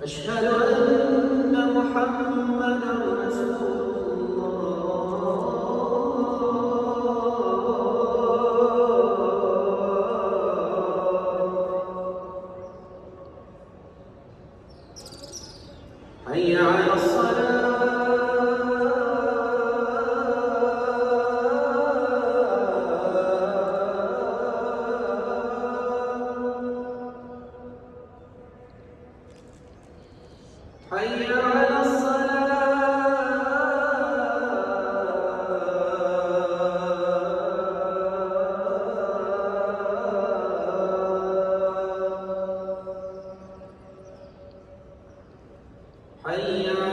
أشهد أن محمدا رسول الله. حي على الصلاة. حي على الصلاة. حي